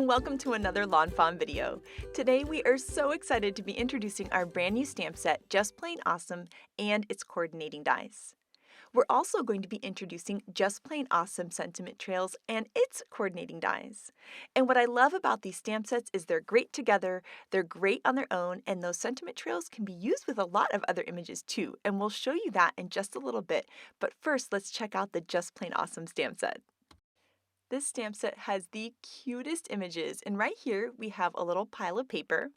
and welcome to another lawnfawn video. Today we are so excited to be introducing our brand new stamp set, Just Plain Awesome, and its coordinating dies. We're also going to be introducing Just Plain Awesome Sentiment Trails and its coordinating dies. And what I love about these stamp sets is they're great together, they're great on their own, and those sentiment trails can be used with a lot of other images too, and we'll show you that in just a little bit. But first, let's check out the Just Plain Awesome stamp set. This stamp set has the cutest images, and right here we have a little pile of paper.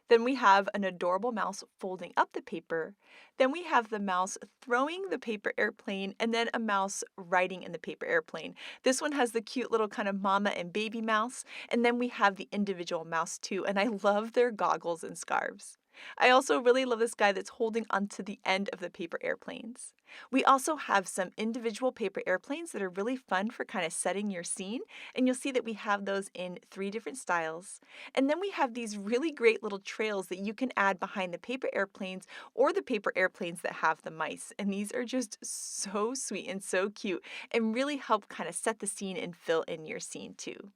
Then we have an adorable mouse folding up the paper. Then we have the mouse throwing the paper airplane, and then a mouse riding in the paper airplane. This one has the cute little kind of mama and baby mouse, and then we have the individual mouse too, and I love their goggles and scarves. I also really love this guy that's holding onto the end of the paper airplanes. We also have some individual paper airplanes that are really fun for kind of setting your scene, and you'll see that we have those in 3 different styles. And then we have these really great little trails that you can add behind the paper airplanes or the paper airplanes that have the mice. And these are just so sweet and so cute and really help kind of set the scene and fill in your scene too.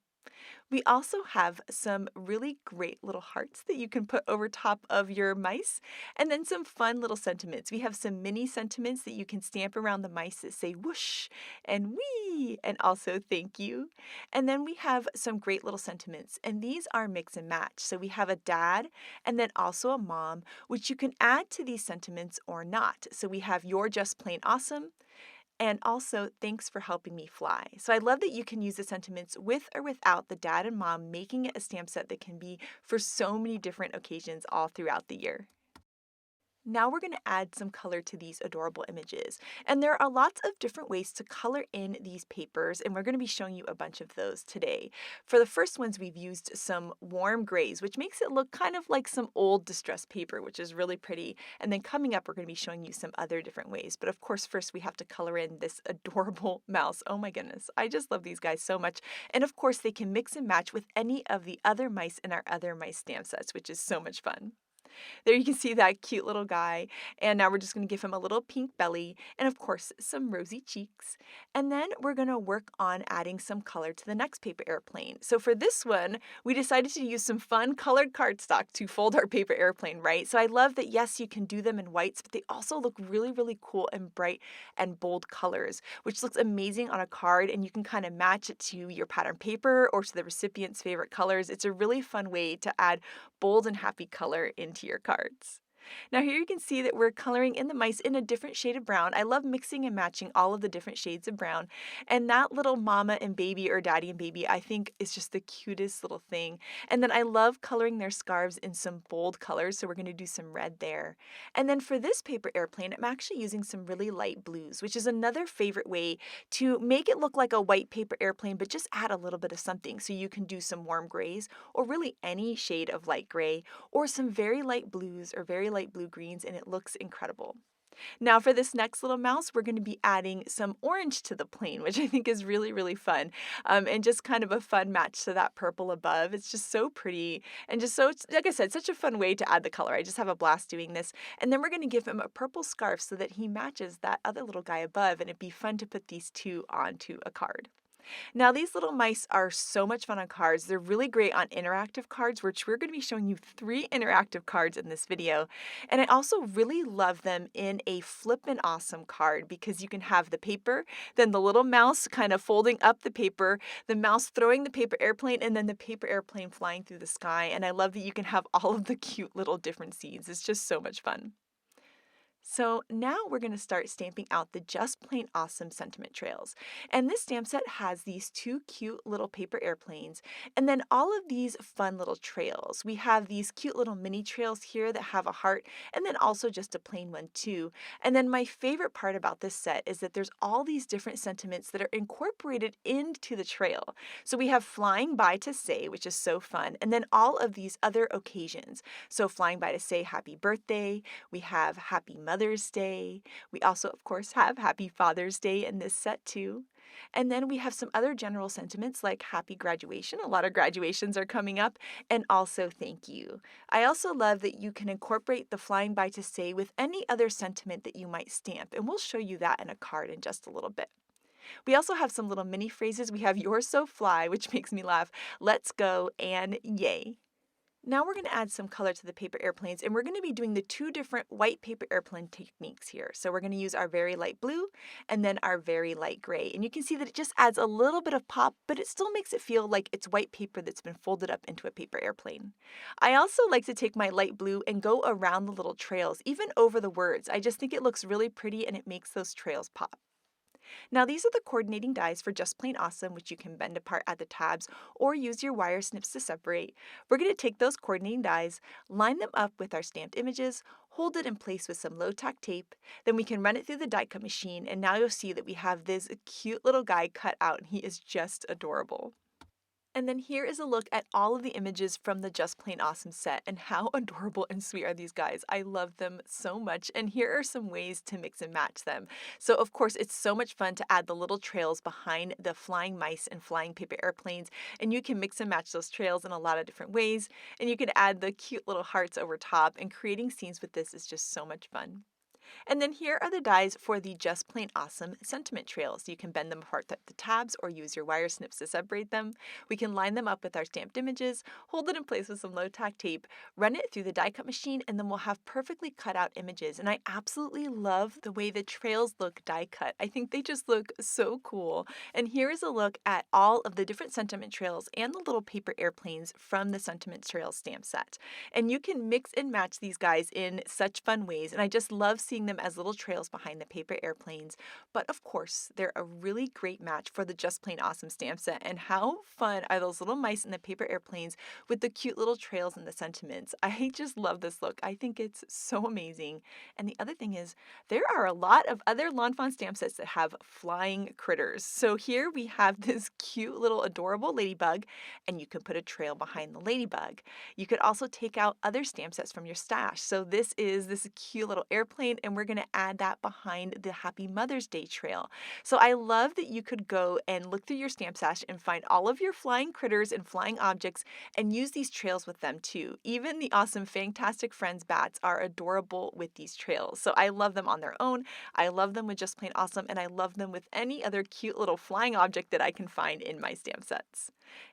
We also have some really great little hearts that you can put over top of your mice, and then some fun little sentiments. We have some mini sentiments that you can stamp around the mice that say whoosh and wee and also thank you. And then we have some great little sentiments, and these are mix and match. So we have a dad and then also a mom, which you can add to these sentiments or not. So we have You're Just Plain Awesome, and also, thanks for helping me fly. So I love that you can use the sentiments with or without the dad and mom, making it a stamp set that can be for so many different occasions all throughout the year. Now we're going to add some color to these adorable images. And there are lots of different ways to color in these papers, and we're going to be showing you a bunch of those today. For the first ones, we've used some warm grays, which makes it look kind of like some old distressed paper, which is really pretty. And then coming up, we're going to be showing you some other different ways. But of course, first we have to color in this adorable mouse. Oh my goodness, I just love these guys so much. And of course, they can mix and match with any of the other mice in our other mice stamp sets, which is so much fun. There you can see that cute little guy, and now we're just going to give him a little pink belly, and of course some rosy cheeks. And then we're going to work on adding some color to the next paper airplane. So for this one, we decided to use some fun colored cardstock to fold our paper airplane, right? So I love that, yes, you can do them in whites, but they also look really, really cool and bright and bold colors, which looks amazing on a card, and you can kind of match it to your pattern paper or to the recipient's favorite colors. It's a really fun way to add bold and happy color into your cards. Now here you can see that we're coloring in the mice in a different shade of brown. I love mixing and matching all of the different shades of brown. And that little mama and baby or daddy and baby I think is just the cutest little thing. And then I love coloring their scarves in some bold colors, so we're going to do some red there. And then for this paper airplane, I'm actually using some really light blues, which is another favorite way to make it look like a white paper airplane, but just add a little bit of something. So you can do some warm grays or really any shade of light gray or some very light blues or very light blue greens, and it looks incredible. Now for this next little mouse, we're going to be adding some orange to the plane, which I think is really, really fun, and just kind of a fun match to that purple above. It's just so pretty and just so, like I said, such a fun way to add the color. I just have a blast doing this. And then we're going to give him a purple scarf so that he matches that other little guy above, and it'd be fun to put these two onto a card. Now, these little mice are so much fun on cards. They're really great on interactive cards, which we're going to be showing you 3 interactive cards in this video. And I also really love them in a flippin' awesome card because you can have the paper, then the little mouse kind of folding up the paper, the mouse throwing the paper airplane, and then the paper airplane flying through the sky. And I love that you can have all of the cute little different scenes. It's just so much fun. So now we're going to start stamping out the Just Plain Awesome sentiment trails. And this stamp set has these 2 cute little paper airplanes and then all of these fun little trails. We have these cute little mini trails here that have a heart and then also just a plain one too. And then my favorite part about this set is that there's all these different sentiments that are incorporated into the trail. So we have flying by to say, which is so fun, and then all of these other occasions. So flying by to say happy birthday, we have happy Mother's Day. We also, of course, have Happy Father's Day in this set too. And then we have some other general sentiments like happy graduation. A lot of graduations are coming up. And also thank you. I also love that you can incorporate the flying by to say with any other sentiment that you might stamp. And we'll show you that in a card in just a little bit. We also have some little mini phrases. We have "You're so fly," which makes me laugh, "Let's go," and "Yay." Now we're going to add some color to the paper airplanes, and we're going to be doing the two different white paper airplane techniques here. So we're going to use our very light blue and then our very light gray. And you can see that it just adds a little bit of pop, but it still makes it feel like it's white paper that's been folded up into a paper airplane. I also like to take my light blue and go around the little trails, even over the words. I just think it looks really pretty and it makes those trails pop. Now these are the coordinating dies for Just Plain Awesome, which you can bend apart at the tabs or use your wire snips to separate. We're going to take those coordinating dies, line them up with our stamped images, hold it in place with some low-tack tape, then we can run it through the die cut machine, and now you'll see that we have this cute little guy cut out, and he is just adorable. And then here is a look at all of the images from the Just Plain Awesome set, and how adorable and sweet are these guys. I love them so much, and here are some ways to mix and match them. So of course it's so much fun to add the little trails behind the flying mice and flying paper airplanes, and you can mix and match those trails in a lot of different ways, and you can add the cute little hearts over top, and creating scenes with this is just so much fun. And then here are the dies for the Just Plain Awesome sentiment trails. You can bend them apart at the tabs or use your wire snips to separate them. We can line them up with our stamped images, hold it in place with some low-tack tape, run it through the die cut machine, and then we'll have perfectly cut out images. And I absolutely love the way the trails look die cut. I think they just look so cool. And here is a look at all of the different sentiment trails and the little paper airplanes from the Sentiment Trails stamp set. And you can mix and match these guys in such fun ways, and I just love seeing them as little trails behind the paper airplanes. But of course, they're a really great match for the Just Plain Awesome stamp set. And how fun are those little mice in the paper airplanes with the cute little trails and the sentiments? I just love this look. I think it's so amazing. And the other thing is, there are a lot of other lawnfawn stamp sets that have flying critters. So here we have this cute little adorable ladybug, and you can put a trail behind the ladybug. You could also take out other stamp sets from your stash. So this is this cute little airplane, and we're going to add that behind the Happy Mother's Day trail. So I love that you could go and look through your stamp stash and find all of your flying critters and flying objects and use these trails with them too. Even the awesome Fantastic Friends bats are adorable with these trails. So I love them on their own. I love them with Just Plain Awesome, and I love them with any other cute little flying object that I can find in my stamp sets.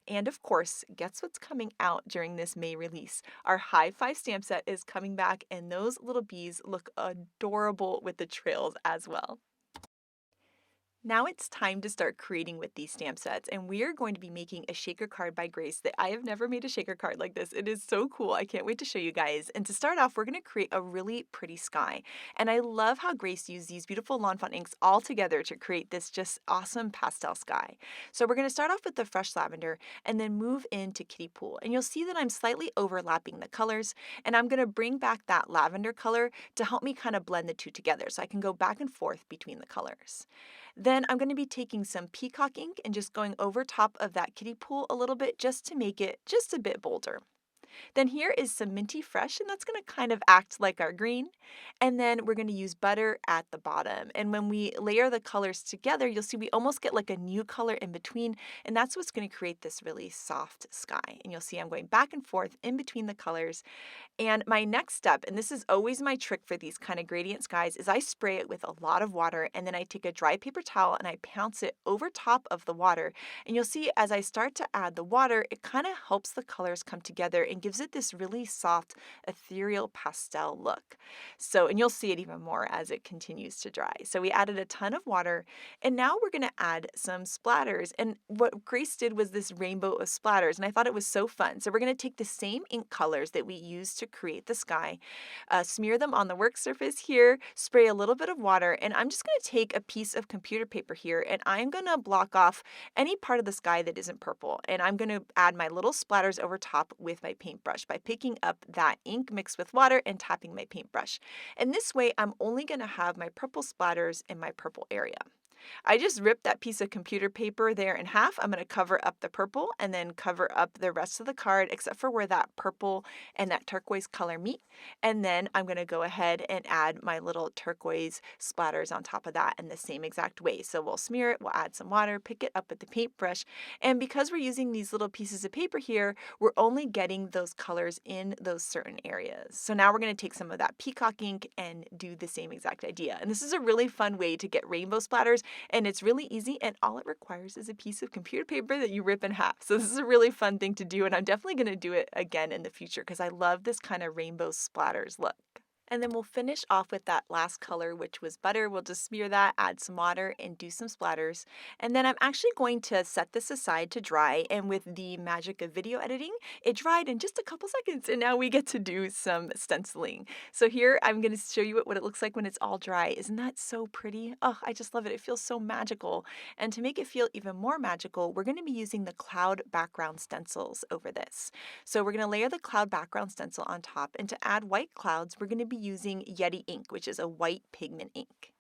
And of course, guess what's coming out during this May release? Our High Five stamp set is coming back, and those little bees look adorable with the trails as well. Now it's time to start creating with these stamp sets, and we are going to be making a shaker card by Grace that I have never made a shaker card like this. It is so cool. I can't wait to show you guys. And to start off, we're going to create a really pretty sky. And I love how Grace used these beautiful lawnfawn inks all together to create this just awesome pastel sky. So we're going to start off with the fresh lavender and then move into Kiddie Pool. And you'll see that I'm slightly overlapping the colors, and I'm going to bring back that lavender color to help me kind of blend the two together so I can go back and forth between the colors. Then I'm going to be taking some peacock ink and just going over top of that kiddie pool a little bit just to make it just a bit bolder. Then here is some Minty Fresh, and that's going to kind of act like our green. And then we're going to use butter at the bottom. And when we layer the colors together, you'll see we almost get like a new color in between, and that's what's going to create this really soft sky. And you'll see I'm going back and forth in between the colors. And my next step, and this is always my trick for these kind of gradient skies, is I spray it with a lot of water, and then I take a dry paper towel and I pounce it over top of the water. And you'll see as I start to add the water, it kind of helps the colors come together and gives it this really soft, ethereal pastel look. So, and you'll see it even more as it continues to dry. So we added a ton of water, and now we're going to add some splatters. And what Grace did was this rainbow of splatters, and I thought it was so fun. So we're going to take the same ink colors that we used to create the sky, smear them on the work surface here, spray a little bit of water, and I'm just going to take a piece of computer paper here, and I'm going to block off any part of the sky that isn't purple. And I'm going to add my little splatters over top with my paintbrush by picking up that ink mixed with water and tapping my paintbrush. And this way, I'm only going to have my purple splatters in my purple area. I just ripped that piece of computer paper there in half. I'm going to cover up the purple and then cover up the rest of the card except for where that purple and that turquoise color meet. And then I'm going to go ahead and add my little turquoise splatters on top of that in the same exact way. So we'll smear it, we'll add some water, pick it up with the paintbrush. And because we're using these little pieces of paper here, we're only getting those colors in those certain areas. So now we're going to take some of that peacock ink and do the same exact idea. And this is a really fun way to get rainbow splatters and it's really easy, and all it requires is a piece of computer paper that you rip in half. So this is a really fun thing to do, and I'm definitely going to do it again in the future because I love this kind of rainbow splatters look. And then we'll finish off with that last color, which was butter. We'll just smear that, add some water, and do some splatters. And then I'm actually going to set this aside to dry. And with the magic of video editing, it dried in just a couple seconds. And now we get to do some stenciling. So here I'm going to show you what it looks like when it's all dry. Isn't that so pretty? Oh, I just love it. It feels so magical. And to make it feel even more magical, we're going to be using the cloud background stencils over this. So we're going to layer the cloud background stencil on top. And to add white clouds, we're going to be using Yeti ink, which is a white pigment ink.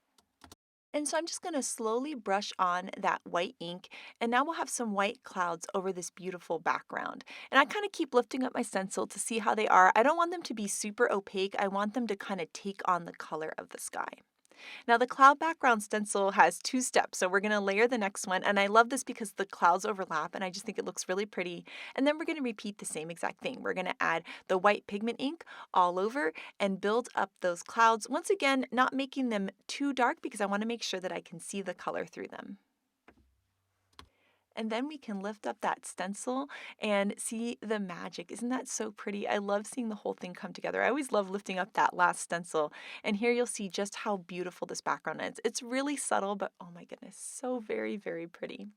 And so I'm just going to slowly brush on that white ink, and now we'll have some white clouds over this beautiful background. And I kind of keep lifting up my stencil to see how they are. I don't want them to be super opaque. I want them to kind of take on the color of the sky. Now the cloud background stencil has 2 steps, so we're going to layer the next one, and I love this because the clouds overlap and I just think it looks really pretty. And then we're going to repeat the same exact thing. We're going to add the white pigment ink all over and build up those clouds. Once again, not making them too dark because I want to make sure that I can see the color through them. And then we can lift up that stencil and see the magic. Isn't that so pretty? I love seeing the whole thing come together. I always love lifting up that last stencil. And here you'll see just how beautiful this background is. It's really subtle, but oh my goodness, so very, very pretty.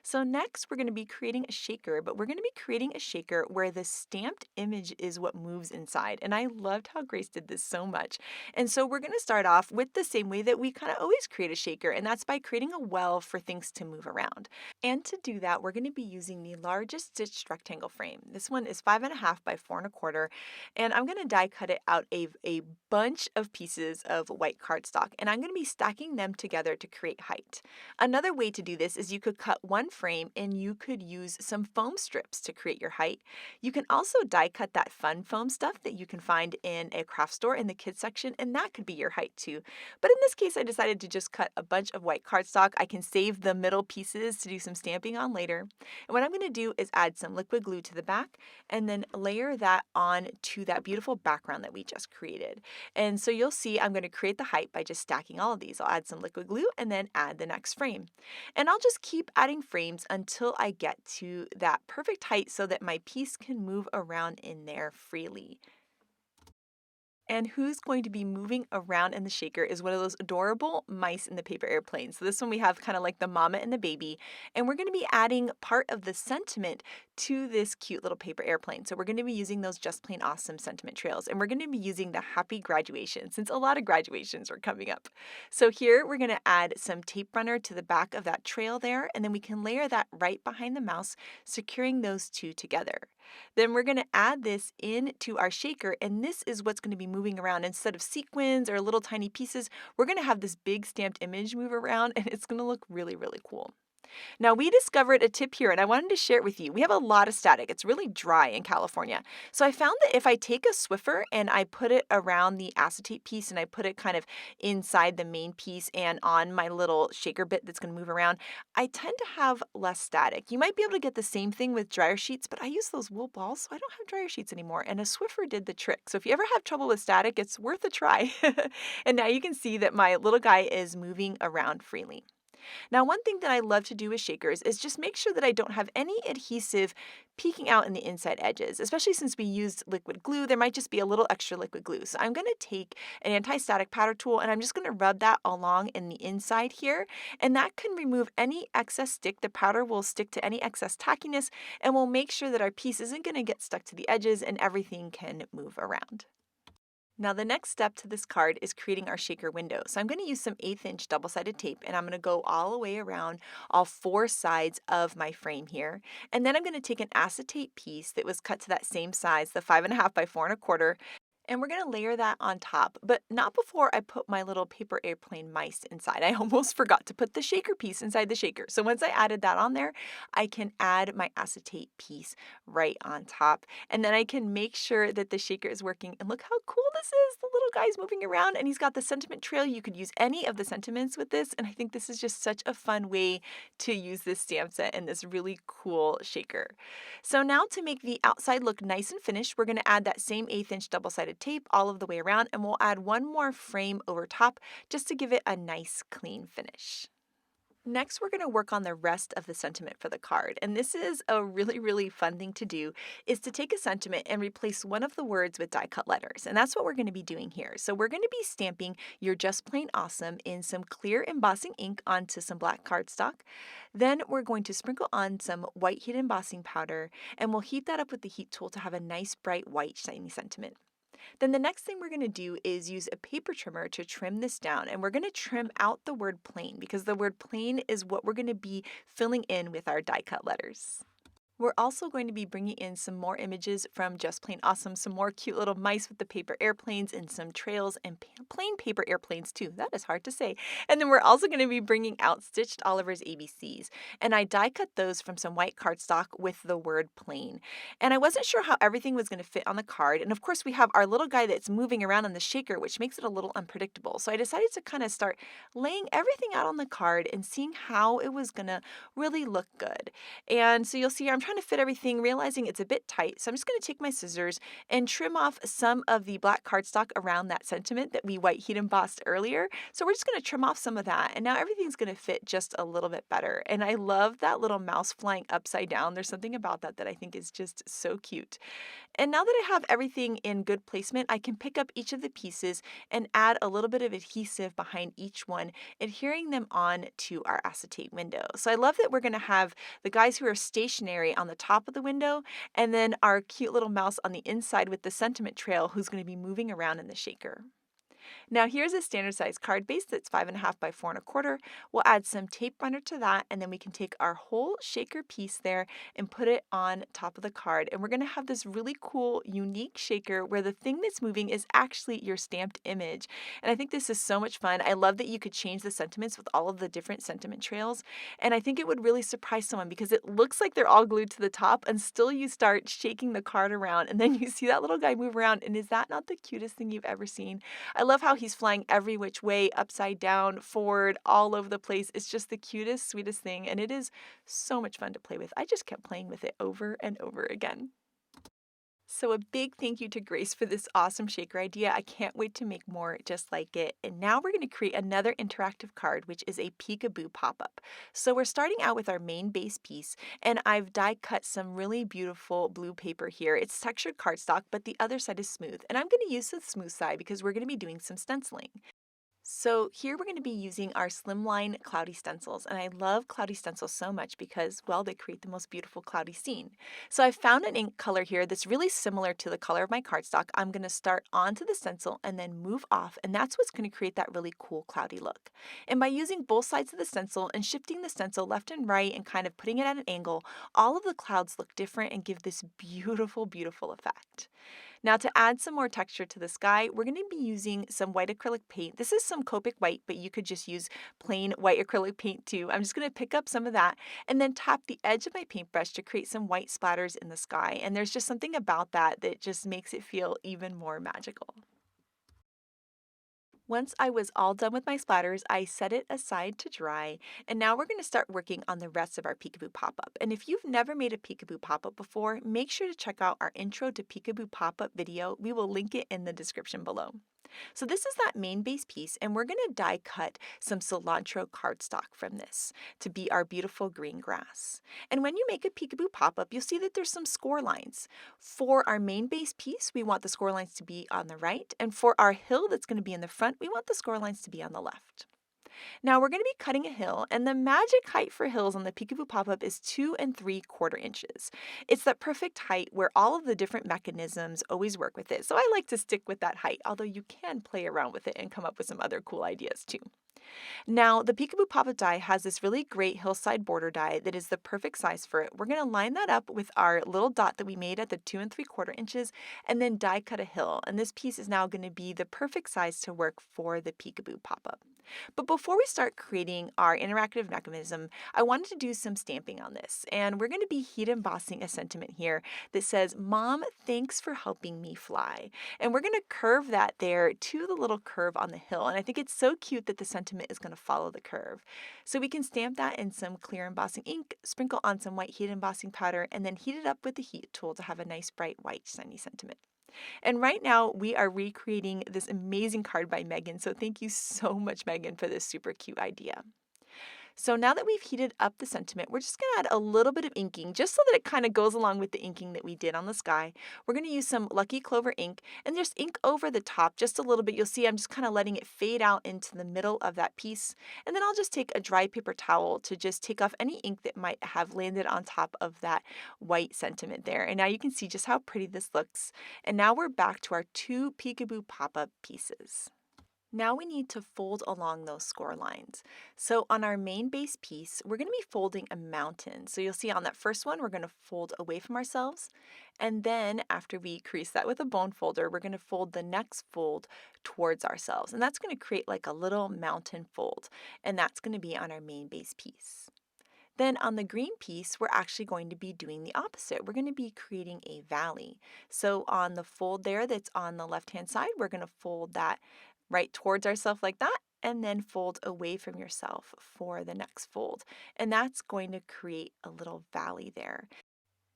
So next we're going to be creating a shaker, but we're going to be creating a shaker where the stamped image is what moves inside. And I loved how Grace did this so much. And so we're going to start off with the same way that we kind of always create a shaker, and that's by creating a well for things to move around. And to do that, we're going to be using the largest stitched rectangle frame. This one is 5.5 by 4.25, and I'm going to die cut it out a bunch of pieces of white cardstock, and I'm going to be stacking them together to create height. Another way to do this is you could cut one frame and you could use some foam strips to create your height. You can also die cut that fun foam stuff that you can find in a craft store in the kids section, and that could be your height too. But in this case, I decided to just cut a bunch of white cardstock. I can save the middle pieces to do some stamping on later. And what I'm going to do is add some liquid glue to the back and then layer that on to that beautiful background that we just created. And so you'll see I'm going to create the height by just stacking all of these. I'll add some liquid glue and then add the next frame. And I'll just keep adding frames until I get to that perfect height so that my piece can move around in there freely. And who's going to be moving around in the shaker is one of those adorable mice in the paper airplane. So this one we have kind of like the mama and the baby. And we're going to be adding part of the sentiment to this cute little paper airplane. So we're going to be using those Just Plain Awesome sentiment trails. And we're going to be using the happy graduation since a lot of graduations are coming up. So here we're going to add some tape runner to the back of that trail there. And then we can layer that right behind the mouse, securing those two together. Then we're going to add this into our shaker, and this is what's going to be moving around. Instead of sequins or little tiny pieces, we're going to have this big stamped image move around, and it's going to look really, really cool. Now, we discovered a tip here, and I wanted to share it with you. We have a lot of static. It's really dry in California. So I found that if I take a Swiffer and I put it around the acetate piece and I put it kind of inside the main piece and on my little shaker bit that's going to move around, I tend to have less static. You might be able to get the same thing with dryer sheets, but I use those wool balls, so I don't have dryer sheets anymore, and a Swiffer did the trick. So if you ever have trouble with static, it's worth a try. And now you can see that my little guy is moving around freely. Now, one thing that I love to do with shakers is just make sure that I don't have any adhesive peeking out in the inside edges, especially since we used liquid glue. There might just be a little extra liquid glue. So I'm going to take an anti-static powder tool and I'm just going to rub that along in the inside here, and that can remove any excess stick. The powder will stick to any excess tackiness and will make sure that our piece isn't going to get stuck to the edges and everything can move around. Now the next step to this card is creating our shaker window. So I'm going to use some 1/8 inch double-sided tape, and I'm going to go all the way around all 4 sides of my frame here. And then I'm going to take an acetate piece that was cut to that same size, the 5.5 by 4.25, and we're going to layer that on top, but not before I put my little paper airplane mice inside. I almost forgot to put the shaker piece inside the shaker. So once I added that on there, I can add my acetate piece right on top. And then I can make sure that the shaker is working. And look how cool this is. The little guy's moving around and he's got the sentiment trail. You could use any of the sentiments with this. And I think this is just such a fun way to use this stamp set and this really cool shaker. So now to make the outside look nice and finished, we're going to add that same 1/8 inch double-sided tape all of the way around, and we'll add one more frame over top just to give it a nice clean finish. Next, we're going to work on the rest of the sentiment for the card. And this is a really fun thing to do, is to take a sentiment and replace one of the words with die cut letters. And that's what we're going to be doing here. So we're going to be stamping "You're Just Plain Awesome" in some clear embossing ink onto some black cardstock. Then we're going to sprinkle on some white heat embossing powder, and we'll heat that up with the heat tool to have a nice bright white shiny sentiment. Then the next thing we're going to do is use a paper trimmer to trim this down, and we're going to trim out the word "plain" because the word "plain" is what we're going to be filling in with our die cut letters. We're also going to be bringing in some more images from Just Plain Awesome, some more cute little mice with the paper airplanes and some trails and plain paper airplanes too. That is hard to say. And then we're also going to be bringing out Stitched Oliver's ABCs. And I die cut those from some white cardstock with the word "plain." And I wasn't sure how everything was going to fit on the card. And of course we have our little guy that's moving around on the shaker, which makes it a little unpredictable. So I decided to kind of start laying everything out on the card and seeing how it was going to really look good. And so you'll see here, I'm trying to fit everything, realizing it's a bit tight. So I'm just going to take my scissors and trim off some of the black cardstock around that sentiment that we white heat embossed earlier. So we're just going to trim off some of that. And now everything's going to fit just a little bit better. And I love that little mouse flying upside down. There's something about that that I think is just so cute. And now that I have everything in good placement, I can pick up each of the pieces and add a little bit of adhesive behind each one, adhering them on to our acetate window. So I love that we're going to have the guys who are stationary on the top of the window, and then our cute little mouse on the inside with the sentiment trail who's going to be moving around in the shaker. Now here's a standard size card base that's 5.5 by 4.25. We'll add some tape runner to that, and then we can take our whole shaker piece there and put it on top of the card. And we're going to have this really cool, unique shaker where the thing that's moving is actually your stamped image. And I think this is so much fun. I love that you could change the sentiments with all of the different sentiment trails. And I think it would really surprise someone because it looks like they're all glued to the top, and still you start shaking the card around, and then you see that little guy move around. And is that not the cutest thing you've ever seen? I love how he's flying every which way, upside down, forward, all over the place. It's just the cutest, sweetest thing, and it is so much fun to play with. I just kept playing with it over and over again. So a big thank you to Grace for this awesome shaker idea. I can't wait to make more just like it. And now we're going to create another interactive card, which is a Peekaboo pop-up. So we're starting out with our main base piece, and I've die cut some really beautiful blue paper here. It's textured cardstock, but the other side is smooth. And I'm going to use the smooth side because we're going to be doing some stenciling. So here we're going to be using our slimline cloudy stencils, and I love cloudy stencils so much because, well, they create the most beautiful cloudy scene. So I found an ink color here that's really similar to the color of my cardstock. I'm going to start onto the stencil and then move off, and that's what's going to create that really cool cloudy look. And by using both sides of the stencil and shifting the stencil left and right and kind of putting it at an angle, all of the clouds look different and give this beautiful effect. Now to add some more texture to the sky, we're going to be using some white acrylic paint. This is some Copic white, but you could just use plain white acrylic paint too. I'm just going to pick up some of that and then tap the edge of my paintbrush to create some white splatters in the sky. And there's just something about that that just makes it feel even more magical. Once I was all done with my splatters, I set it aside to dry, and now we're going to start working on the rest of our Peekaboo pop-up. And if you've never made a Peekaboo pop-up before, make sure to check out our Intro to Peekaboo pop-up video. We will link it in the description below. So this is that main base piece, and we're going to die cut some cilantro cardstock from this to be our beautiful green grass. And when you make a Peekaboo pop-up, you'll see that there's some score lines. For our main base piece, we want the score lines to be on the right, and for our hill that's going to be in the front, we want the score lines to be on the left. Now we're going to be cutting a hill, and the magic height for hills on the Peekaboo pop-up is 2 3/4 inches. It's that perfect height where all of the different mechanisms always work with it. So I like to stick with that height, although you can play around with it and come up with some other cool ideas too. Now, the Peekaboo pop-up die has this really great hillside border die that is the perfect size for it. We're going to line that up with our little dot that we made at the 2 3/4 inches and then die cut a hill. And this piece is now going to be the perfect size to work for the Peekaboo pop-up. But before we start creating our interactive mechanism, I wanted to do some stamping on this. And we're going to be heat embossing a sentiment here that says, "Mom, thanks for helping me fly." And we're going to curve that there to the little curve on the hill. And I think it's so cute that the sentiment is going to follow the curve. So we can stamp that in some clear embossing ink, sprinkle on some white heat embossing powder, and then heat it up with the heat tool to have a nice bright white shiny sentiment. And right now we are recreating this amazing card by Megan. So thank you so much, Megan, for this super cute idea. So now that we've heated up the sentiment, we're just going to add a little bit of inking just so that it kind of goes along with the inking that we did on the sky. We're going to use some Lucky Clover ink and just ink over the top just a little bit. You'll see I'm just kind of letting it fade out into the middle of that piece. And then I'll just take a dry paper towel to just take off any ink that might have landed on top of that white sentiment there. And now you can see just how pretty this looks. And now we're back to our 2 Peekaboo pop-up pieces. Now we need to fold along those score lines. So on our main base piece, we're going to be folding a mountain. So you'll see on that first one, we're going to fold away from ourselves. And then after we crease that with a bone folder, we're going to fold the next fold towards ourselves. And that's going to create like a little mountain fold. And that's going to be on our main base piece. Then on the green piece, we're actually going to be doing the opposite. We're going to be creating a valley. So on the fold there that's on the left-hand side, we're going to fold that right towards ourselves like that, and then fold away from yourself for the next fold. And that's going to create a little valley there.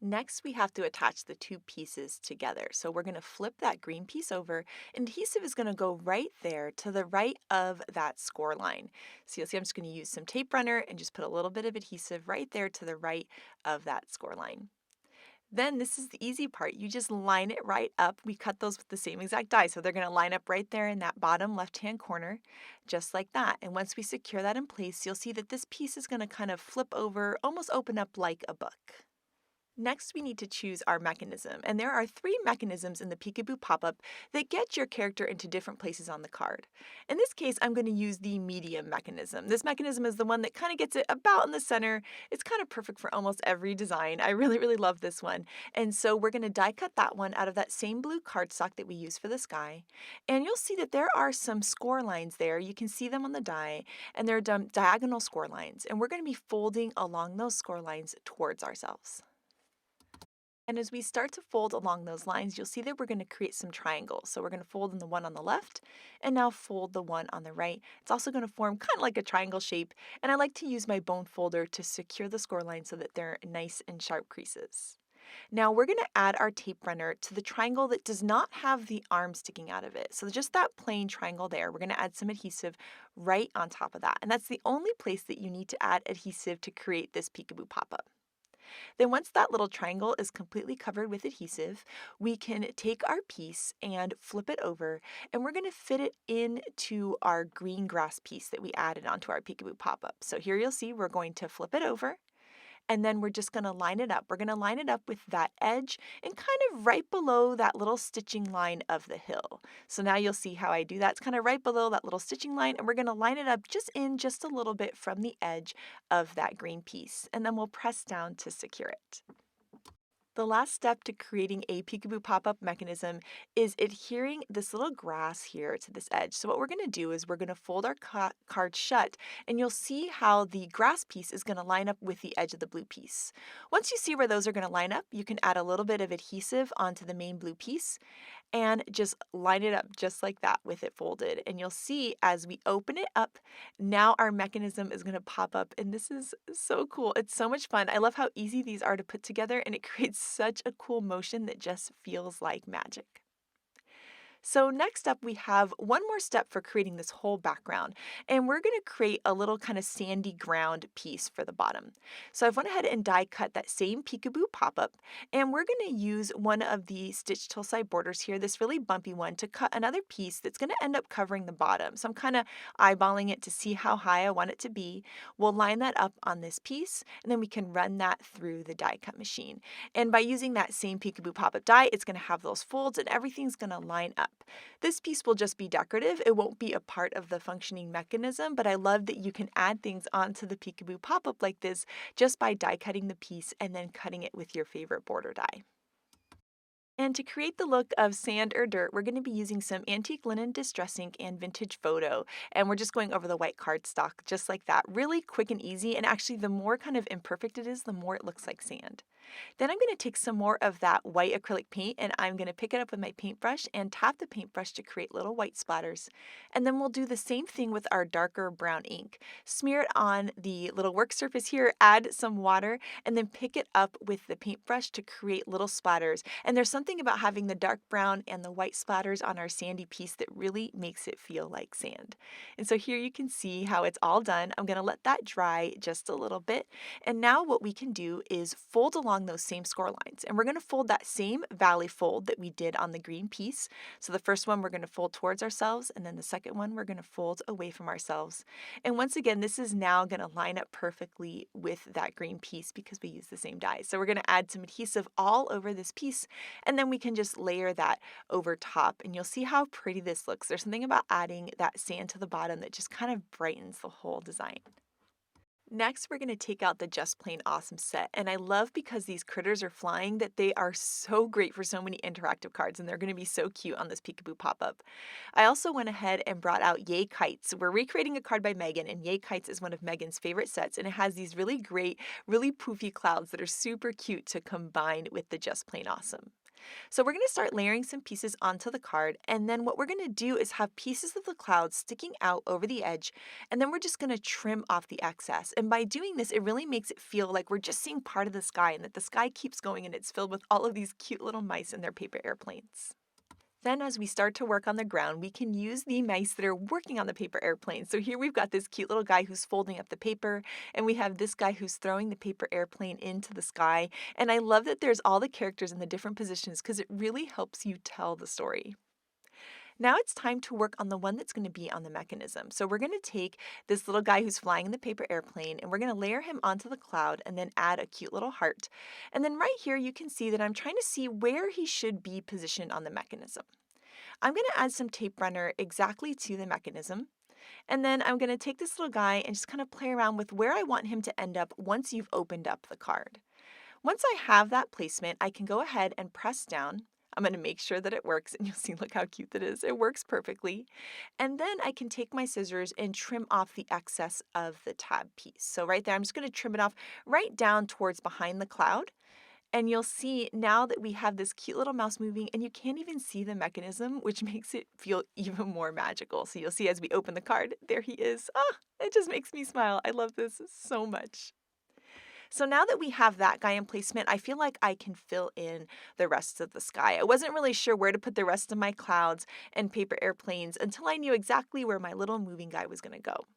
Next, we have to attach the 2 pieces together. So we're going to flip that green piece over, and adhesive is going to go right there to the right of that score line. So you'll see I'm just going to use some tape runner and just put a little bit of adhesive right there to the right of that score line. Then this is the easy part. You just line it right up. We cut those with the same exact die, so they're going to line up right there in that bottom left-hand corner, just like that. And once we secure that in place, you'll see that this piece is going to kind of flip over, almost open up like a book. Next, we need to choose our mechanism, and there are 3 mechanisms in the Peekaboo pop-up that get your character into different places on the card. In this case, I'm going to use the medium mechanism. This mechanism is the one that kind of gets it about in the center. It's kind of perfect for almost every design. I really love this one. And so we're going to die cut that one out of that same blue cardstock that we used for the sky. And you'll see that there are some score lines there. You can see them on the die, and they're diagonal score lines. And we're going to be folding along those score lines towards ourselves. And as we start to fold along those lines, you'll see that we're going to create some triangles. So we're going to fold in the one on the left and now fold the one on the right. It's also going to form kind of like a triangle shape. And I like to use my bone folder to secure the score line so that they're nice and sharp creases. Now we're going to add our tape runner to the triangle that does not have the arm sticking out of it. So just that plain triangle there, we're going to add some adhesive right on top of that. And that's the only place that you need to add adhesive to create this Peekaboo pop-up. Then once that little triangle is completely covered with adhesive, we can take our piece and flip it over, and we're going to fit it into our green grass piece that we added onto our Peekaboo pop-up. So here you'll see we're going to flip it over, and then we're just going to line it up. We're going to line it up with that edge and kind of right below that little stitching line of the hill. So now you'll see how I do that. It's kind of right below that little stitching line, and we're going to line it up just a little bit from the edge of that green piece, and then we'll press down to secure it. The last step to creating a Peekaboo pop-up mechanism is adhering this little grass here to this edge. So what we're going to do is we're going to fold our card shut, and you'll see how the grass piece is going to line up with the edge of the blue piece. Once you see where those are going to line up, you can add a little bit of adhesive onto the main blue piece and just line it up just like that with it folded. And you'll see as we open it up, now our mechanism is going to pop up, and this is so cool. It's so much fun. I love how easy these are to put together, and it creates such a cool motion that just feels like magic. So next up, we have one more step for creating this whole background, and we're going to create a little kind of sandy ground piece for the bottom. So I've went ahead and die cut that same Peekaboo pop-up, and we're going to use one of the stitched hillside borders here, this really bumpy one, to cut another piece that's going to end up covering the bottom. So I'm kind of eyeballing it to see how high I want it to be. We'll line that up on this piece, and then we can run that through the die cut machine. And by using that same Peekaboo pop-up die, it's going to have those folds, and everything's going to line up. This piece will just be decorative. It won't be a part of the functioning mechanism, but I love that you can add things onto the Peekaboo pop-up like this just by die cutting the piece and then cutting it with your favorite border die. And to create the look of sand or dirt, we're going to be using some antique linen distress ink and vintage photo. And we're just going over the white cardstock just like that. Really quick and easy. And actually, the more kind of imperfect it is, the more it looks like sand. Then I'm going to take some more of that white acrylic paint and I'm going to pick it up with my paintbrush and tap the paintbrush to create little white splatters. And then we'll do the same thing with our darker brown ink. Smear it on the little work surface here, add some water, and then pick it up with the paintbrush to create little splatters. And there's something about having the dark brown and the white splatters on our sandy piece that really makes it feel like sand. And so here you can see how it's all done. I'm going to let that dry just a little bit. And now what we can do is fold along those same score lines. And we're going to fold that same valley fold that we did on the green piece. So the first one we're going to fold towards ourselves, and then the second one we're going to fold away from ourselves. And once again, this is now going to line up perfectly with that green piece because we use the same die. So we're going to add some adhesive all over this piece, and then we can just layer that over top. And you'll see how pretty this looks. There's something about adding that sand to the bottom that just kind of brightens the whole design. Next, we're going to take out the Just Plain Awesome set, and I love because these critters are flying that they are so great for so many interactive cards, and they're going to be so cute on this Peekaboo pop-up. I also went ahead and brought out Yay Kites. We're recreating a card by Megan, and Yay Kites is one of Megan's favorite sets, and it has these really great, really poofy clouds that are super cute to combine with the Just Plain Awesome. So we're going to start layering some pieces onto the card, and then what we're going to do is have pieces of the clouds sticking out over the edge, and then we're just going to trim off the excess. And by doing this, it really makes it feel like we're just seeing part of the sky and that the sky keeps going and it's filled with all of these cute little mice and their paper airplanes. Then as we start to work on the ground, we can use the mice that are working on the paper airplane. So here we've got this cute little guy who's folding up the paper, and we have this guy who's throwing the paper airplane into the sky. And I love that there's all the characters in the different positions because it really helps you tell the story. Now it's time to work on the one that's going to be on the mechanism. So we're going to take this little guy who's flying in the paper airplane and we're going to layer him onto the cloud and then add a cute little heart. And then right here you can see that I'm trying to see where he should be positioned on the mechanism. I'm going to add some tape runner exactly to the mechanism. And then I'm going to take this little guy and just kind of play around with where I want him to end up once you've opened up the card. Once I have that placement, I can go ahead and press down. I'm going to make sure that it works, and you'll see, look how cute that is. It works perfectly. And then I can take my scissors and trim off the excess of the tab piece. So right there, I'm just going to trim it off right down towards behind the cloud. And you'll see now that we have this cute little mouse moving, and you can't even see the mechanism, which makes it feel even more magical. So you'll see as we open the card, there he is. Ah, it just makes me smile. I love this so much. So now that we have that guy in placement, I feel like I can fill in the rest of the sky. I wasn't really sure where to put the rest of my clouds and paper airplanes until I knew exactly where my little moving guy was going to go.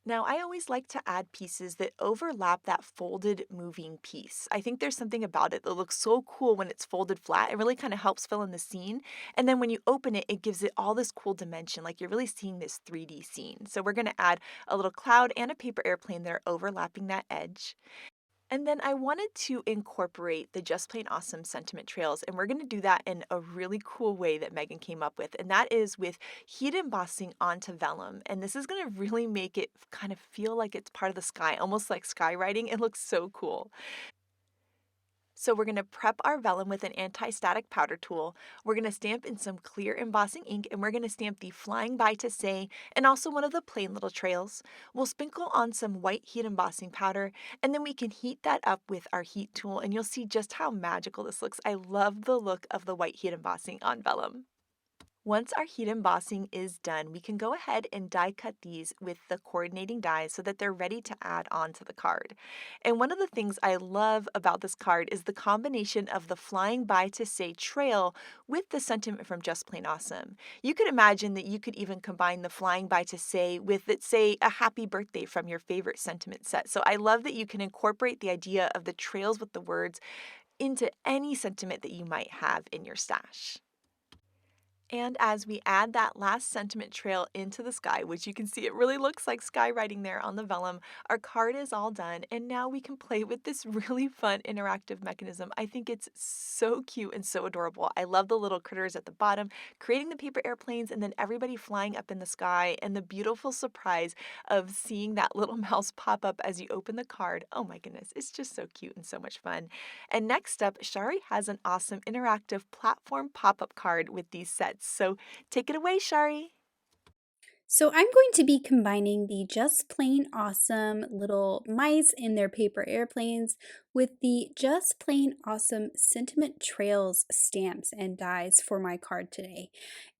Now, I always like to add pieces that overlap that folded moving piece. I think there's something about it that looks so cool when it's folded flat. It really kind of helps fill in the scene. And then when you open it, it gives it all this cool dimension, like you're really seeing this 3D scene. So we're going to add a little cloud and a paper airplane that are overlapping that edge. And then I wanted to incorporate the Just Plain Awesome sentiment trails, and we're going to do that in a really cool way that Megan came up with, and that is with heat embossing onto vellum. And this is going to really make it kind of feel like it's part of the sky, almost like skywriting. It looks so cool. So we're going to prep our vellum with an anti-static powder tool. We're going to stamp in some clear embossing ink, and we're going to stamp the Flying By to Say and also one of the plain little trails. We'll sprinkle on some white heat embossing powder, and then we can heat that up with our heat tool, and you'll see just how magical this looks. I love the look of the white heat embossing on vellum. Once our heat embossing is done, we can go ahead and die cut these with the coordinating dies so that they're ready to add on to the card. And one of the things I love about this card is the combination of the Flying By to Say trail with the sentiment from Just Plain Awesome. You could imagine that you could even combine the Flying By to Say with, let's say, a happy birthday from your favorite sentiment set. So I love that you can incorporate the idea of the trails with the words into any sentiment that you might have in your stash. And as we add that last sentiment trail into the sky, which you can see it really looks like skywriting there on the vellum, our card is all done. And now we can play with this really fun interactive mechanism. I think it's so cute and so adorable. I love the little critters at the bottom, creating the paper airplanes, and then everybody flying up in the sky, and the beautiful surprise of seeing that little mouse pop up as you open the card. Oh my goodness, it's just so cute and so much fun. And next up, Shari has an awesome interactive platform pop-up card with these sets. So take it away, Shari. So I'm going to be combining the Just Plain Awesome little mice in their paper airplanes with the Just Plain Awesome Sentiment Trails stamps and dies for my card today.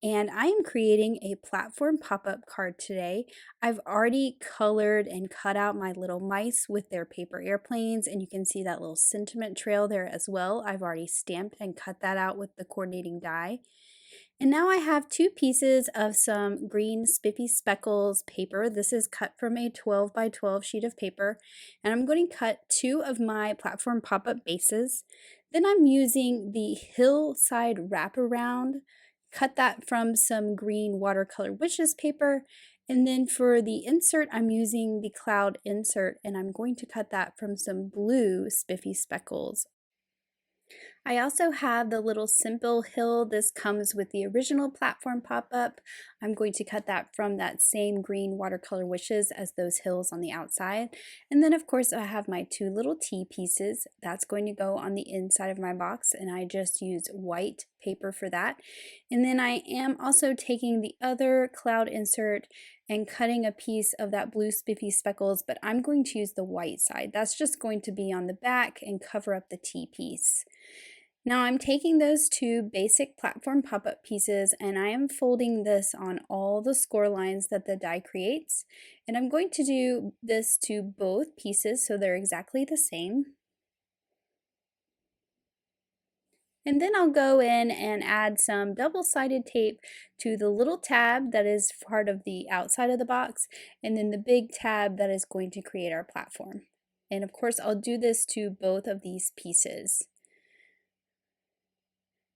And I am creating a platform pop-up card today. I've already colored and cut out my little mice with their paper airplanes, and you can see that little sentiment trail there as well. I've already stamped and cut that out with the coordinating die. And now I have two pieces of some green spiffy speckles paper. This is cut from a 12 by 12 sheet of paper. And I'm going to cut two of my platform pop-up bases. Then I'm using the Hillside wraparound. Cut that from some green watercolor wishes paper. And then for the insert, I'm using the cloud insert, and I'm going to cut that from some blue spiffy speckles. I also have the little simple hill. This comes with the original platform pop-up. I'm going to cut that from that same green watercolor wishes as those hills on the outside. And then of course I have my two little tea pieces. That's going to go on the inside of my box, and I just used white paper for that. And then I am also taking the other cloud insert and cutting a piece of that blue spiffy speckles, but I'm going to use the white side. That's just going to be on the back and cover up the tea piece. Now I'm taking those two basic platform pop-up pieces and I am folding this on all the score lines that the die creates. And I'm going to do this to both pieces so they're exactly the same. And then I'll go in and add some double-sided tape to the little tab that is part of the outside of the box, and then the big tab that is going to create our platform. And of course I'll do this to both of these pieces.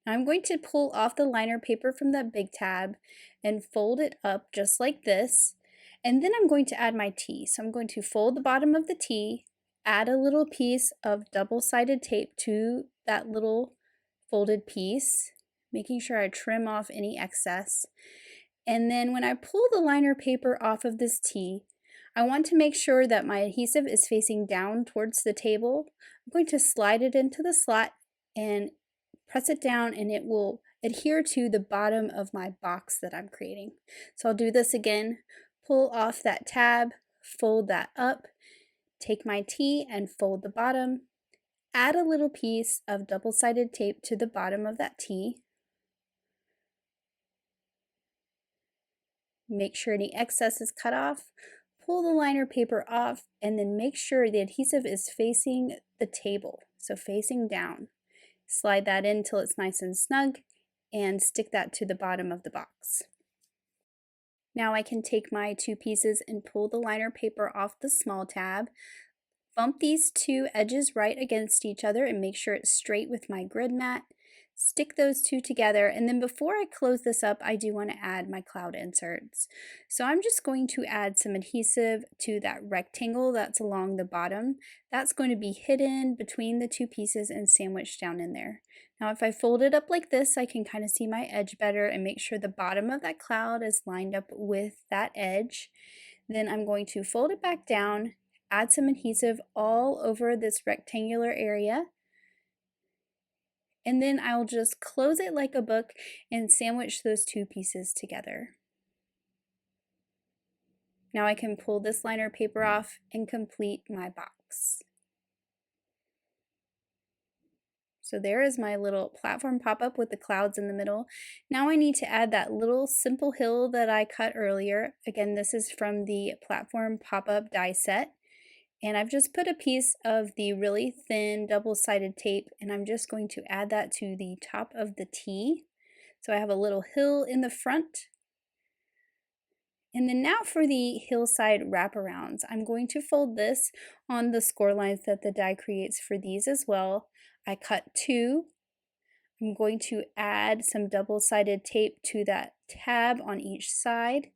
I'm going to pull off the liner paper from that big tab and fold it up just like this. And then I'm going to add my tea. So I'm going to fold the bottom of the tea, add a little piece of double-sided tape to that little folded piece, making sure I trim off any excess. And then when I pull the liner paper off of this tea, I want to make sure that my adhesive is facing down towards the table. I'm going to slide it into the slot and press it down, and it will adhere to the bottom of my box that I'm creating. So I'll do this again, pull off that tab, fold that up, take my tea and fold the bottom, add a little piece of double-sided tape to the bottom of that tea, make sure any excess is cut off, pull the liner paper off, and then make sure the adhesive is facing the table, so facing down. Slide that in until it's nice and snug and stick that to the bottom of the box. Now I can take my two pieces and pull the liner paper off the small tab, bump these two edges right against each other and make sure it's straight with my grid mat, stick those two together, and then before I close this up, I do want to add my cloud inserts. So I'm just going to add some adhesive to that rectangle that's along the bottom. That's going to be hidden between the two pieces and sandwiched down in there. Now if I fold it up like this, I can kind of see my edge better and make sure the bottom of that cloud is lined up with that edge. Then I'm going to fold it back down, add some adhesive all over this rectangular area, and then I'll just close it like a book and sandwich those two pieces together. Now I can pull this liner paper off and complete my box. So there is my little platform pop-up with the clouds in the middle. Now I need to add that little simple hill that I cut earlier. Again, this is from the platform pop-up die set. And I've just put a piece of the really thin double-sided tape, and I'm just going to add that to the top of the tea. So I have a little hill in the front. And then now for the hillside wraparounds, I'm going to fold this on the score lines that the die creates for these as well. I cut two. I'm going to add some double-sided tape to that tab on each side.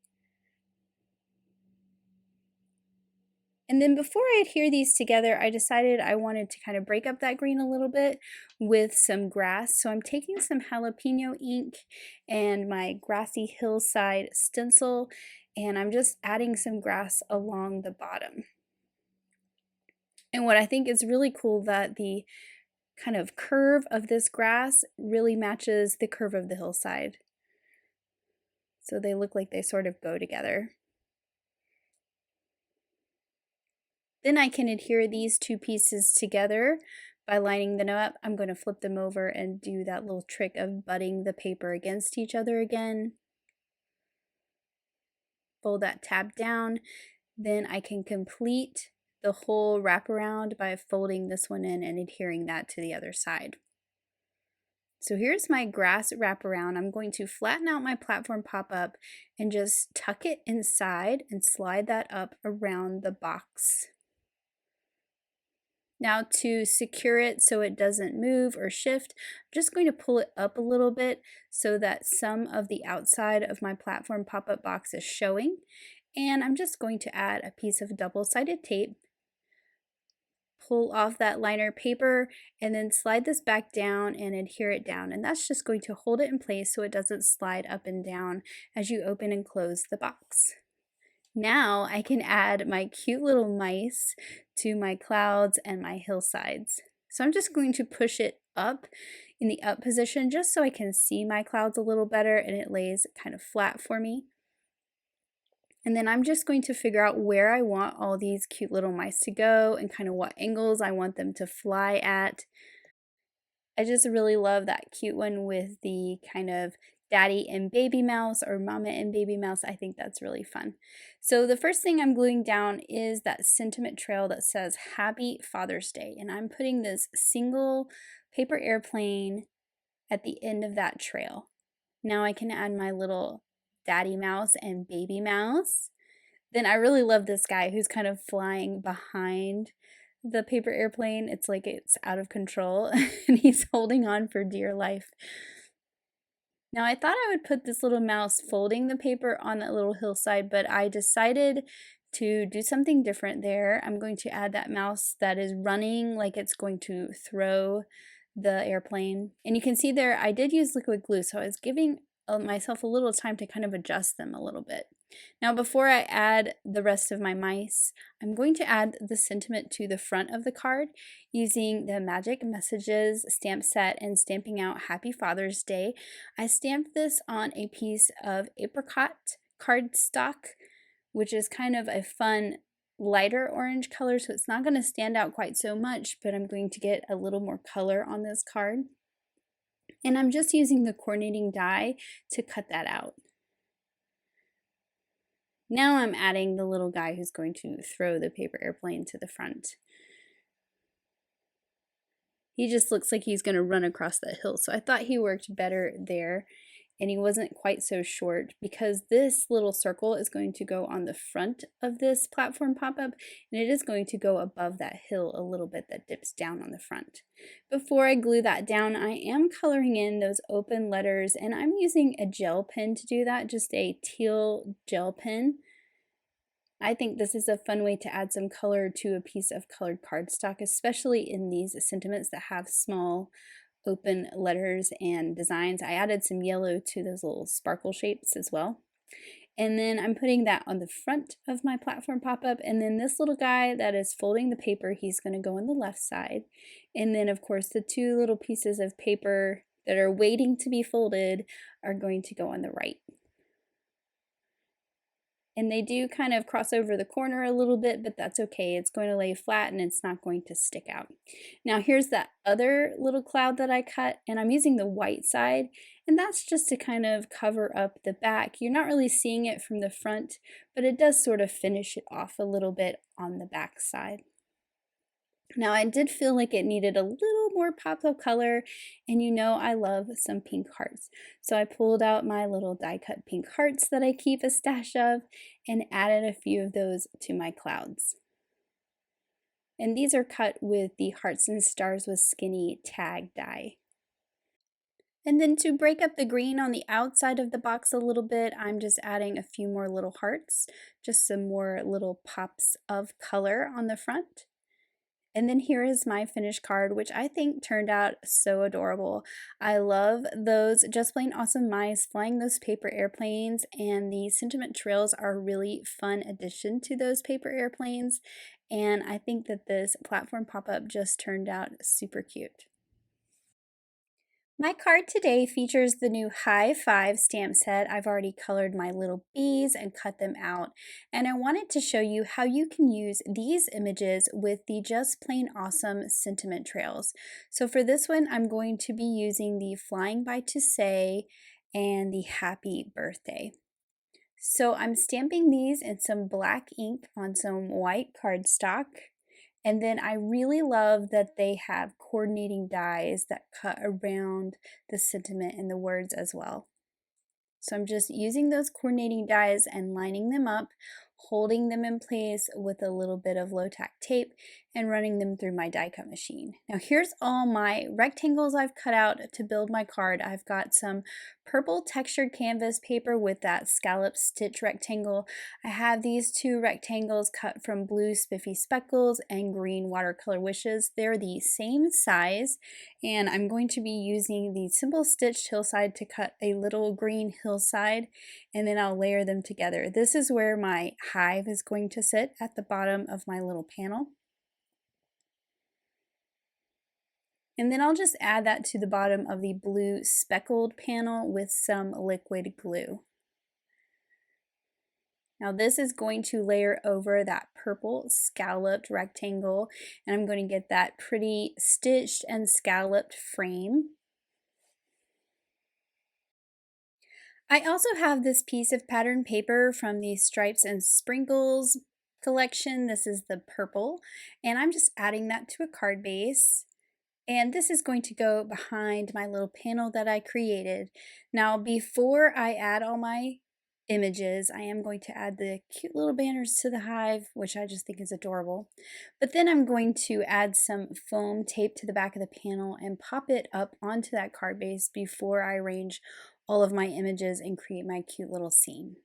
And then before I adhere these together, I decided I wanted to kind of break up that green a little bit with some grass. So I'm taking some jalapeno ink and my grassy hillside stencil, and I'm just adding some grass along the bottom. And what I think is really cool, that the kind of curve of this grass really matches the curve of the hillside. So they look like they sort of go together. Then I can adhere these two pieces together by lining them up. I'm going to flip them over and do that little trick of butting the paper against each other again. Fold that tab down. Then I can complete the whole wraparound by folding this one in and adhering that to the other side. So here's my grass wraparound. I'm going to flatten out my platform pop-up and just tuck it inside and slide that up around the box. Now to secure it so it doesn't move or shift, I'm just going to pull it up a little bit so that some of the outside of my platform pop-up box is showing. And I'm just going to add a piece of double-sided tape, pull off that liner paper, and then slide this back down and adhere it down. And that's just going to hold it in place so it doesn't slide up and down as you open and close the box. Now I can add my cute little mice to my clouds and my hillsides. So I'm just going to push it up in the up position just so I can see my clouds a little better and it lays kind of flat for me. And then I'm just going to figure out where I want all these cute little mice to go and kind of what angles I want them to fly at. I just really love that cute one with the kind of daddy and baby mouse or mama and baby mouse. I think that's really fun. So the first thing I'm gluing down is that sentiment trail that says Happy Father's Day. And I'm putting this single paper airplane at the end of that trail. Now I can add my little daddy mouse and baby mouse. Then I really love this guy who's kind of flying behind the paper airplane. It's like it's out of control and he's holding on for dear life. Now I thought I would put this little mouse folding the paper on that little hillside, but I decided to do something different there. I'm going to add that mouse that is running like it's going to throw the airplane. And you can see there I did use liquid glue, so I was giving myself a little time to kind of adjust them a little bit. Now before I add the rest of my mice, I'm going to add the sentiment to the front of the card using the Magic Messages stamp set and stamping out Happy Father's Day. I stamped this on a piece of apricot cardstock, which is kind of a fun lighter orange color, so it's not going to stand out quite so much, but I'm going to get a little more color on this card. And I'm just using the coordinating die to cut that out. Now I'm adding the little guy who's going to throw the paper airplane to the front. He just looks like he's going to run across that hill, so I thought he worked better there. And he wasn't quite so short because this little circle is going to go on the front of this platform pop-up and it is going to go above that hill a little bit that dips down on the front. Before I glue that down, I am coloring in those open letters and I'm using a gel pen to do that, just a teal gel pen. I think this is a fun way to add some color to a piece of colored cardstock, especially in these sentiments that have small open letters and designs. I added some yellow to those little sparkle shapes as well. And then I'm putting that on the front of my platform pop-up. And then this little guy that is folding the paper, he's going to go on the left side. And then of course the two little pieces of paper that are waiting to be folded are going to go on the right. And they do kind of cross over the corner a little bit, but that's okay. It's going to lay flat and it's not going to stick out. Now here's that other little cloud that I cut, and I'm using the white side, and that's just to kind of cover up the back. You're not really seeing it from the front, but it does sort of finish it off a little bit on the back side. Now I did feel like it needed a little more pop of color, and you know I love some pink hearts. So I pulled out my little die cut pink hearts that I keep a stash of and added a few of those to my clouds. And these are cut with the Hearts and Stars with Skinny tag die. And then to break up the green on the outside of the box a little bit, I'm just adding a few more little hearts, just some more little pops of color on the front. And then here is my finished card, which I think turned out so adorable. I love those Just Plain Awesome mice flying those paper airplanes, and the sentiment trails are a really fun addition to those paper airplanes. And I think that this platform pop-up just turned out super cute. My card today features the new High Five stamp set. I've already colored my little bees and cut them out. And I wanted to show you how you can use these images with the Just Plain Awesome sentiment trails. So for this one, I'm going to be using the Flying by to Say and the Happy Birthday. So I'm stamping these in some black ink on some white cardstock. And then I really love that they have coordinating dies that cut around the sentiment and the words as well. So I'm just using those coordinating dies and lining them up, holding them in place with a little bit of low-tack tape and running them through my die cut machine. Now here's all my rectangles I've cut out to build my card. I've got some purple textured canvas paper with that scallop stitch rectangle. I have these two rectangles cut from blue spiffy speckles and green watercolor wishes. They're the same size, and I'm going to be using the simple stitched hillside to cut a little green hillside, and then I'll layer them together. This is where my hive is going to sit, at the bottom of my little panel. And then I'll just add that to the bottom of the blue speckled panel with some liquid glue. Now this is going to layer over that purple scalloped rectangle, and I'm going to get that pretty stitched and scalloped frame. I also have this piece of pattern paper from the Stripes and Sprinkles collection. This is the purple, and I'm just adding that to a card base. And this is going to go behind my little panel that I created. Now, before I add all my images, I am going to add the cute little banners to the hive, which I just think is adorable. But then I'm going to add some foam tape to the back of the panel and pop it up onto that card base before I arrange all of my images and create my cute little scene.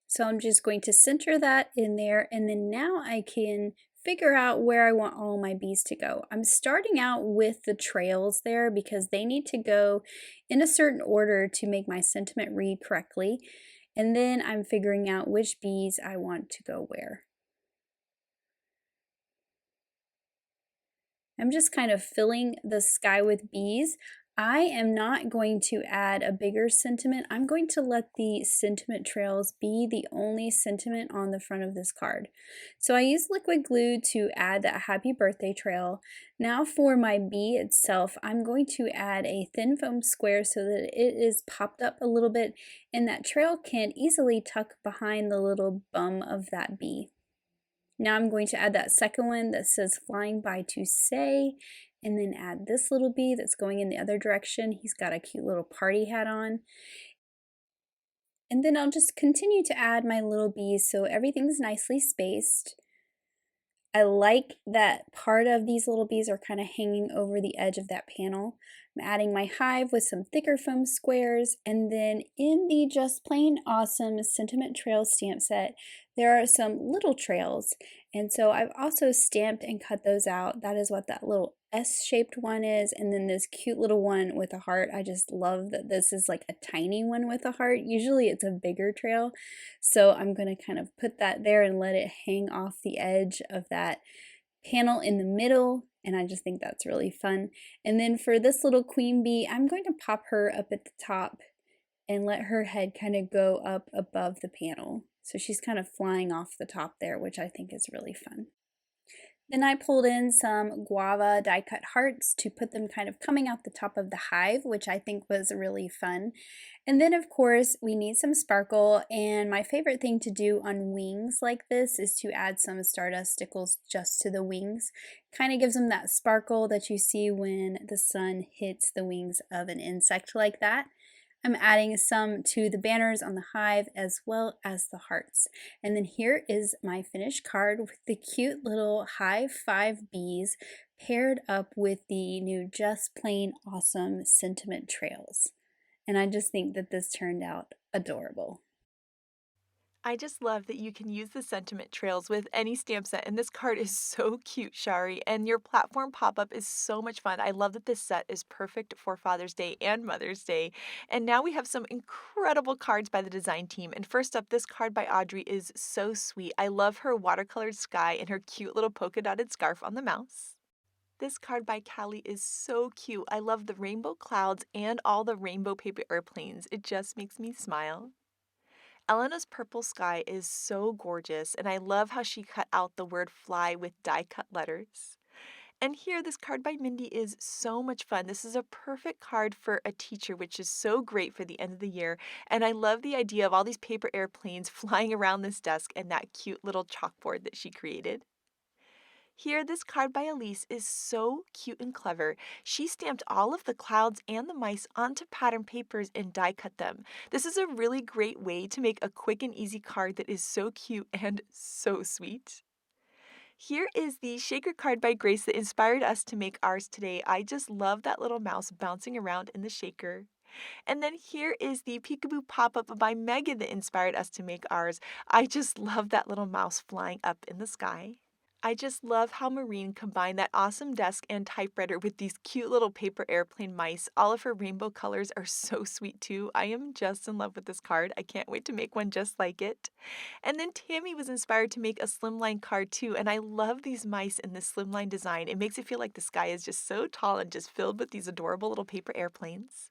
So I'm just going to center that in there, and then now I can figure out where I want all my bees to go. I'm starting out with the trails there because they need to go in a certain order to make my sentiment read correctly. And then I'm figuring out which bees I want to go where. I'm just kind of filling the sky with bees. I am not going to add a bigger sentiment. I'm going to let the sentiment trails be the only sentiment on the front of this card. So I use liquid glue to add that happy birthday trail. Now for my bee itself, I'm going to add a thin foam square so that it is popped up a little bit, and that trail can easily tuck behind the little bum of that bee. Now I'm going to add that second one that says Flying by to Say, and then add this little bee that's going in the other direction. He's got a cute little party hat on. And then I'll just continue to add my little bees so everything's nicely spaced. I like that part of these little bees are kind of hanging over the edge of that panel. I'm adding my hive with some thicker foam squares, and then in the Just Plain Awesome Sentiment Trail stamp set, there are some little trails, and so I've also stamped and cut those out. That is what that little S-shaped one is, and then this cute little one with a heart. I just love that this is like a tiny one with a heart. Usually it's a bigger trail, so I'm going to kind of put that there and let it hang off the edge of that panel in the middle, and I just think that's really fun. And then for this little queen bee, I'm going to pop her up at the top and let her head kind of go up above the panel. So she's kind of flying off the top there, which I think is really fun. Then I pulled in some guava die cut hearts to put them kind of coming out the top of the hive, which I think was really fun. And then of course we need some sparkle, and my favorite thing to do on wings like this is to add some stardust stickles just to the wings. Kind of gives them that sparkle that you see when the sun hits the wings of an insect like that. I'm adding some to the banners on the hive as well as the hearts. And then here is my finished card with the cute little Hive 5 bees paired up with the new Just Plain Awesome Sentiment Trails. And I just think that this turned out adorable. I just love that you can use the sentiment trails with any stamp set, and this card is so cute, Shari, and your platform pop-up is so much fun. I love that this set is perfect for Father's Day and Mother's Day. And now we have some incredible cards by the design team. And first up, this card by Audrey is so sweet. I love her watercolored sky and her cute little polka dotted scarf on the mouse. This card by Callie is so cute. I love the rainbow clouds and all the rainbow paper airplanes. It just makes me smile. Elena's purple sky is so gorgeous, and I love how she cut out the word fly with die cut letters. And here, this card by Mindy is so much fun. This is a perfect card for a teacher, which is so great for the end of the year. And I love the idea of all these paper airplanes flying around this desk and that cute little chalkboard that she created. Here, this card by Elise is so cute and clever. She stamped all of the clouds and the mice onto pattern papers and die cut them. This is a really great way to make a quick and easy card that is so cute and so sweet. Here is the shaker card by Grace that inspired us to make ours today. I just love that little mouse bouncing around in the shaker. And then here is the Peekaboo pop-up by Megan that inspired us to make ours. I just love that little mouse flying up in the sky. I just love how Maureen combined that awesome desk and typewriter with these cute little paper airplane mice. All of her rainbow colors are so sweet too. I am just in love with this card. I can't wait to make one just like it. And then Tammy was inspired to make a slimline card too, and I love these mice in this slimline design. It makes it feel like the sky is just so tall and just filled with these adorable little paper airplanes.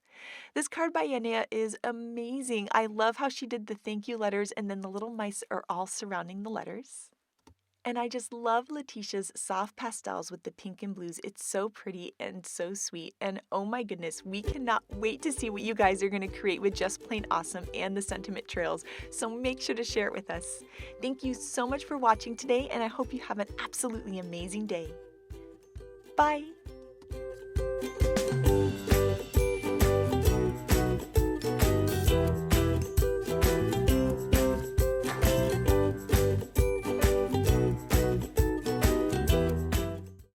This card by Yanea is amazing. I love how she did the thank you letters and then the little mice are all surrounding the letters. And I just love Letitia's soft pastels with the pink and blues. It's so pretty and so sweet. And oh my goodness, we cannot wait to see what you guys are going to create with Just Plain Awesome and the sentiment trails. So make sure to share it with us. Thank you so much for watching today, and I hope you have an absolutely amazing day. Bye.